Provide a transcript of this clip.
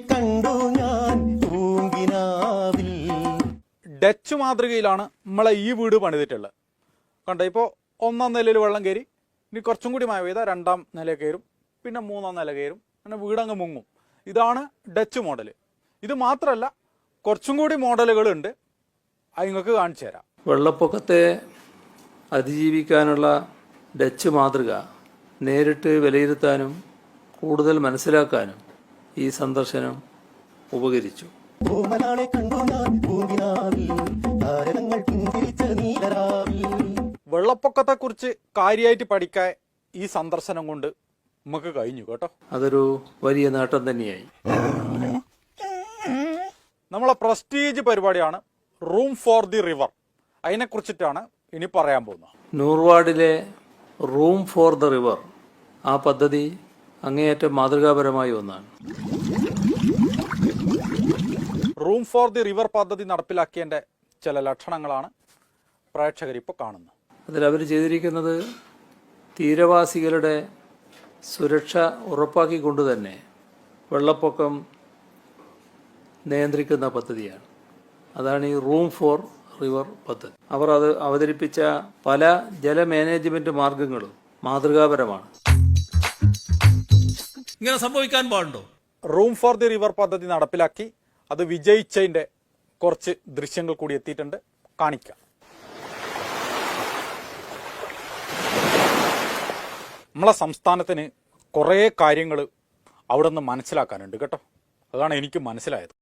കണ്ടു ഞാൻ പൂങ്കിനാവിൽ. ഡച്ച് മാതൃകയിലാണ് നമ്മളെ ഈ വീട് പണിതിട്ടുള്ളത്. കണ്ടോ, ഇപ്പോൾ 1ാം നിലയിൽ വെള്ളം കയറി, ഇനി കുറച്ചും കൂടി മഴ പെയ്താൽ 2ാം നില കയറും, പിന്നെ 3ാം നില കയറും, അങ്ങനെ വീടങ്ങ് മുങ്ങും. ഇതാണ് ഡച്ച് മോഡൽ. ഇത് മാത്രമല്ല, കുറച്ചും കൂടി മോഡലുകളുണ്ട്, അത് നിങ്ങൾക്ക് കാണിച്ചു തരാം. വെള്ളപ്പൊക്കത്തെ അതിജീവിക്കാനുള്ള ഡച്ച് മാതൃക നേരിട്ട് വിലയിരുത്താനും കൂടുതൽ മനസ്സിലാക്കാനും ഈ സന്ദർശനം ഉപകരിച്ചു. വെള്ളപ്പൊക്കത്തെക്കുറിച്ച് കാര്യമായിട്ട് പഠിക്കാൻ ഈ സന്ദർശനം കൊണ്ട് നമുക്ക് കഴിഞ്ഞു കേട്ടോ. അതൊരു വലിയ നേട്ടം തന്നെയായി. നമ്മളെ പ്രസ്റ്റീജ് പരിപാടിയാണ് റൂം ഫോർ ദി റിവർ. അതിനെക്കുറിച്ചിട്ടാണ് ഇനി പറയാൻ പോകുന്നത്. നൂർവാഡിലെ റൂം ഫോർ ദ റിവർ, ആ പദ്ധതി അങ്ങേയറ്റം മാതൃകാപരമായ ഒന്നാണ്. റൂം ഫോർ ദി റിവർ പദ്ധതി നടപ്പിലാക്കിയതിൻ്റെ ചില ലക്ഷണങ്ങളാണ് പ്രേക്ഷകരിപ്പോൾ കാണുന്നത്. അതിലവർ ചെയ്തിരിക്കുന്നത് തീരവാസികളുടെ സുരക്ഷ ഉറപ്പാക്കിക്കൊണ്ട് തന്നെ വെള്ളപ്പൊക്കം നിയന്ത്രിക്കുന്ന പദ്ധതിയാണ്. അതാണ് ഈ റൂം ഫോർ റിവർ പദ്ധതി. അവർ അത് അവതരിപ്പിച്ച പല ജല മാനേജ്മെന്റ് മാർഗങ്ങളും മാതൃകാപരമാണ്. ഇങ്ങനെ സംഭവിക്കാൻ പാടുണ്ടോ? റൂം ഫോർ ദി റിവർ പദ്ധതി നടപ്പിലാക്കി അത് വിജയിച്ചതിൻ്റെ കുറച്ച് ദൃശ്യങ്ങൾ കൂടി എത്തിയിട്ടുണ്ട്, കാണിക്കാം. നമ്മളെ സംസ്ഥാനത്തിന് കുറേ കാര്യങ്ങൾ അവിടെ നിന്ന് മനസ്സിലാക്കാനുണ്ട് കേട്ടോ. അതാണ് എനിക്ക് മനസ്സിലായത്.